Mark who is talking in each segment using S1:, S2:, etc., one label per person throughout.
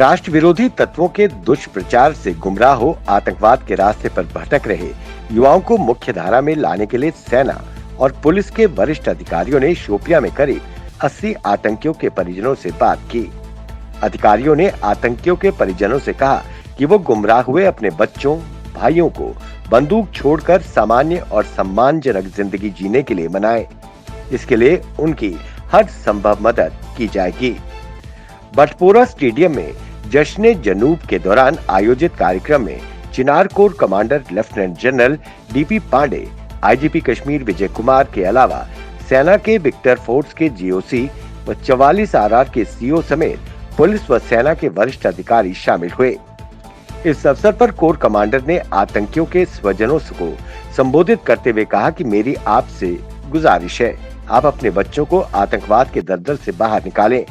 S1: राष्ट्र विरोधी तत्वों के दुष्प्रचार से गुमराह हो आतंकवाद के रास्ते पर भटक रहे युवाओं को मुख्य धारा में लाने के लिए सेना और पुलिस के वरिष्ठ अधिकारियों ने शोपियां में करीब 80 आतंकियों के परिजनों से बात की। अधिकारियों ने आतंकियों के परिजनों से कहा कि वो गुमराह हुए अपने बच्चों, भाइयों को बंदूक छोड़कर सामान्य और सम्मानजनक जिंदगी जीने के लिए मनाएं। इसके लिए उनकी हर संभव मदद की जाएगी। बटपोरा स्टेडियम में जश्न जनूब के दौरान आयोजित कार्यक्रम में Chinar corps commander lieutenant general DP Pandey, IGP Kashmir Vijay Kumar के अलावा सेना के विक्टर फोर्स के जीओसी व 44 आरआर के सीओ समेत पुलिस व सेना के वरिष्ठ अधिकारी शामिल हुए। इस अवसर पर कोर कमांडर ने आतंकियों के स्वजनों को संबोधित करते हुए कहा कि मेरी आपसे गुजारिश है, आप अपने बच्चों को आतंकवाद के दलदल से बाहर निकालें।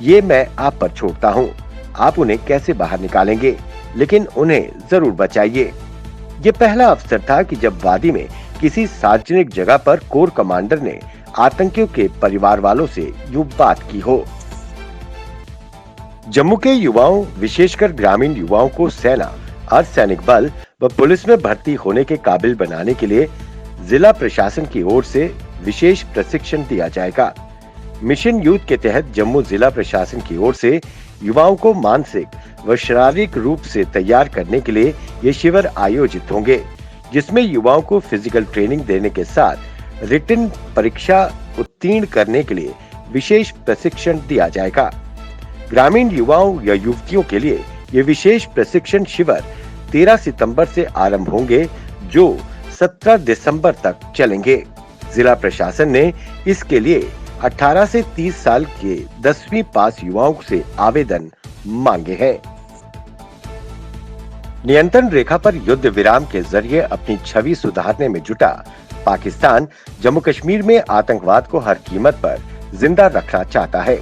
S1: ये मैं आप पर छोड़ता हूँ, आप उन्हें कैसे बाहर निकालेंगे, लेकिन उन्हें जरूर बचाइए। ये पहला अवसर था कि जब वादी में किसी सार्वजनिक जगह पर कोर कमांडर ने आतंकियों के परिवार वालों से यूं बात की हो। जम्मू के युवाओं, विशेषकर ग्रामीण युवाओं को सेना, अर्धसैनिक बल व पुलिस में भर्ती होने के काबिल बनाने के लिए जिला प्रशासन की ओर से विशेष प्रशिक्षण दिया जाएगा। मिशन यूथ के तहत जम्मू जिला प्रशासन की ओर से युवाओं को मानसिक व शारीरिक रूप से तैयार करने के लिए ये शिविर आयोजित होंगे, जिसमें युवाओं को फिजिकल ट्रेनिंग देने के साथ रिटन परीक्षा उत्तीर्ण करने के लिए विशेष प्रशिक्षण दिया जाएगा। ग्रामीण युवाओं या युवतियों के लिए ये विशेष प्रशिक्षण शिविर 13 सितंबर से आरंभ होंगे, जो 17 दिसंबर तक चलेंगे। जिला प्रशासन ने इसके लिए 18 से 30 साल के 10वीं पास युवाओं से आवेदन मांगे हैं। नियंत्रण रेखा पर युद्ध विराम के जरिए अपनी छवि सुधारने में जुटा पाकिस्तान जम्मू कश्मीर में आतंकवाद को हर कीमत पर जिंदा रखना चाहता है।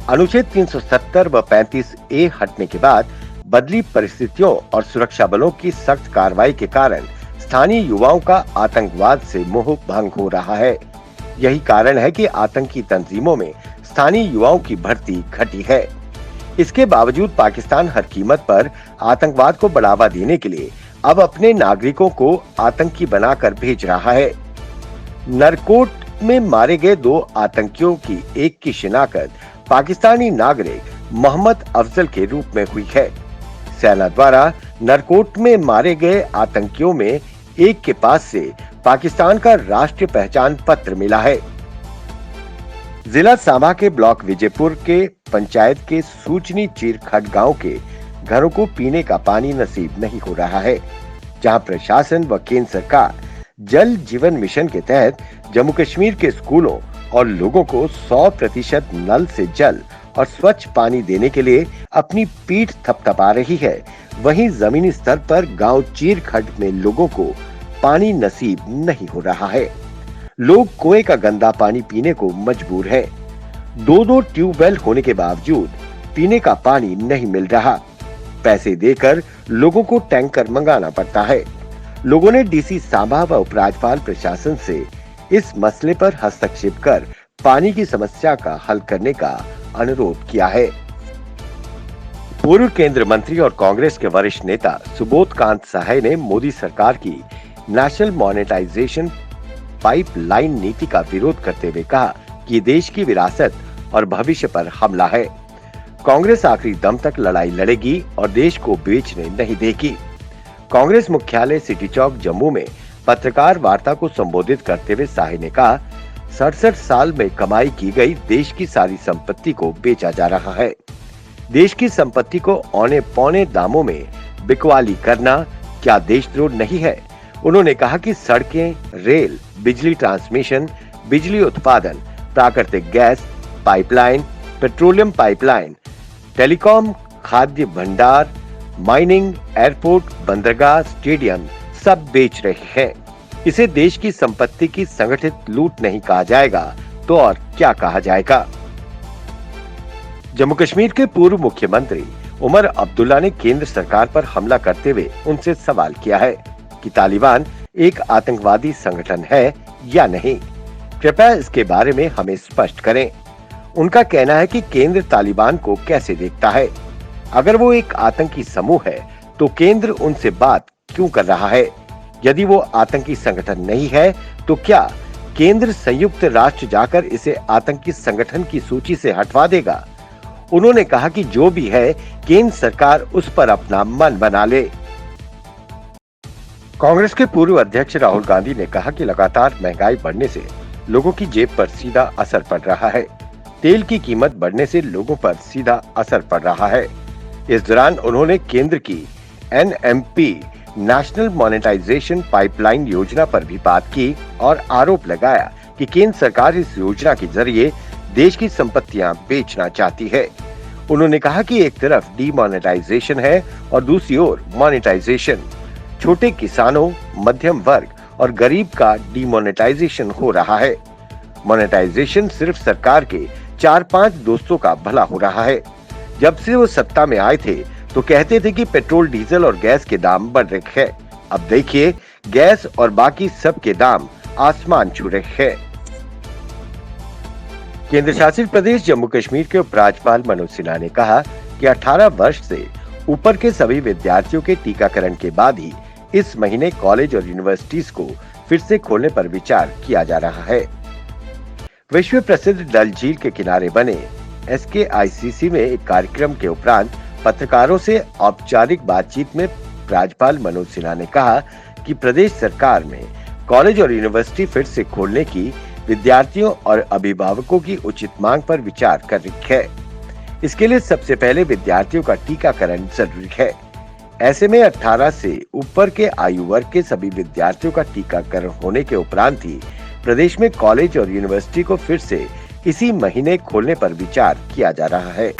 S1: अनुच्छेद 370 व 35A हटने के बाद बदली परिस्थितियों और सुरक्षा बलों की सख्त कार्रवाई के कारण स्थानीय युवाओं का आतंकवाद से मोह भंग हो रहा है। यही कारण है कि आतंकी तंजीमों में स्थानीय युवाओं की भर्ती घटी है। इसके बावजूद पाकिस्तान हर कीमत पर आतंकवाद को बढ़ावा देने के लिए अब अपने नागरिकों को आतंकी बनाकर भेज रहा है। नरकोट में मारे गए 2 आतंकियों की एक की शिनाख्त पाकिस्तानी नागरिक मोहम्मद अफजल के रूप में हुई है। सेना द्वारा नरकोट में मारे गए आतंकियों में एक के पास से पाकिस्तान का राष्ट्रीय पहचान पत्र मिला है। जिला सांबा के ब्लॉक विजयपुर के पंचायत के सूचनी चीरखट गांव के घरों को पीने का पानी नसीब नहीं हो रहा है, जहां प्रशासन व केंद्र सरकार जल जीवन मिशन के तहत जम्मू कश्मीर के स्कूलों और लोगों को 100% नल से जल और स्वच्छ पानी देने के लिए अपनी पीठ थपथपा रही है। वहीं जमीनी स्तर पर गांव चीरखट में लोगों को पानी नसीब नहीं हो रहा है। लोग कुएं का गंदा पानी पीने को मजबूर हैं। 2-2 ट्यूबवेल होने के बावजूद पीने का पानी नहीं मिल रहा। पैसे देकर लोगों को टैंकर मंगाना पड़ता है। लोगों ने डीसी सांबा व उपराज्यपाल प्रशासन से इस मसले पर हस्तक्षेप कर पानी की समस्या का हल करने का अनुरोध किया है। पूर्व केंद्रीय मंत्री और कांग्रेस के वरिष्ठ नेता सुबोध कांत सहाय ने मोदी सरकार की नेशनल मॉनेटाइजेशन पाइपलाइन नीति का विरोध करते हुए कहा कि देश की विरासत और भविष्य पर हमला है। कांग्रेस आखिरी दम तक लड़ाई लड़ेगी और देश को बेचने नहीं देगी। कांग्रेस मुख्यालय सिटी चौक जम्मू में पत्रकार वार्ता को संबोधित करते हुए साहे ने कहा, 67 साल में कमाई की गई देश की सारी संपत्ति को बेचा जा रहा है। देश की संपत्ति को औने पौने दामों में बिकवाली करना क्या देशद्रोह नहीं है? उन्होंने कहा कि सड़कें, रेल, बिजली ट्रांसमिशन, बिजली उत्पादन, प्राकृतिक gas pipeline, petroleum pipeline, telecom, खाद्य भंडार, माइनिंग, एयरपोर्ट, बंदरगाह, स्टेडियम सब बेच रहे हैं। इसे देश की संपत्ति की संगठित लूट नहीं कहा जाएगा तो और क्या कहा जाएगा? जम्मू कश्मीर के पूर्व मुख्यमंत्री उमर अब्दुल्ला ने केंद्र सरकार पर हमला करते हुए उनसे सवाल किया है कि तालिबान एक आतंकवादी संगठन है या नहीं। कृपया इसके बारे में हमें स्पष्ट करें। उनका कहना है कि केंद्र तालिबान को कैसे देखता है। अगर वो एक आतंकी समूह है तो केंद्र उनसे बात क्यों कर रहा है? यदि वो आतंकी संगठन नहीं है तो क्या केंद्र संयुक्त राष्ट्र जाकर इसे आतंकी संगठन की सूची से हटवा देगा? उन्होंने कहा कि जो भी है केंद्र सरकार उस पर अपना मन बना ले। कांग्रेस के पूर्व अध्यक्ष राहुल गांधी ने कहा कि लगातार महंगाई बढ़ने से लोगों की जेब पर सीधा असर पड़ रहा है। तेल की कीमत बढ़ने से लोगों पर सीधा असर पड़ रहा है। इस दौरान उन्होंने केंद्र की एनएमपी नेशनल मोनेटाइजेशन पाइपलाइन योजना पर भी बात की और आरोप लगाया कि केंद्र सरकार इस योजना के जरिए देश की संपत्तियां बेचना चाहती है। उन्होंने कहा कि एक तरफ डीमोनेटाइजेशन है और दूसरी ओर मोनेटाइजेशन। छोटे किसानों, मध्यम वर्ग और गरीब का डीमोनेटाइजेशन हो रहा है। मोनेटाइजेशन सिर्फ सरकार के 4-5 दोस्तों का भला हो रहा है। जब से वो सत्ता में आए थे तो कहते थे कि पेट्रोल, डीजल और गैस के दाम बढ़ रहे हैं। अब देखिए, गैस और बाकी सब के दाम आसमान छू रहे हैं। केंद्र शासित प्रदेश जम्मू कश्मीर के उपराज्यपाल मनोज सिन्हा ने कहा कि 18 वर्ष से ऊपर के सभी विद्यार्थियों के टीकाकरण के बाद ही इस महीने कॉलेज और यूनिवर्सिटीज को फिर से खोलने पर विचार किया जा रहा है। विश्व प्रसिद्ध डल झील के किनारे बने SKICC में एक कार्यक्रम के उपरांत पत्रकारों से औपचारिक बातचीत में राज्यपाल मनोज सिन्हा ने कहा कि प्रदेश सरकार में कॉलेज और यूनिवर्सिटी फिर से खोलने की विद्यार्थियों और अभिभावकों की उचित मांग पर विचार कर रही है। इसके लिए सबसे पहले विद्यार्थियों का टीकाकरण जरूरी है। ऐसे में 18 से ऊपर के आयु वर्ग के सभी विद्यार्थियों का टीकाकरण होने के उपरांत ही प्रदेश में कॉलेज और यूनिवर्सिटी को फिर से इसी महीने खोलने पर विचार किया जा रहा है।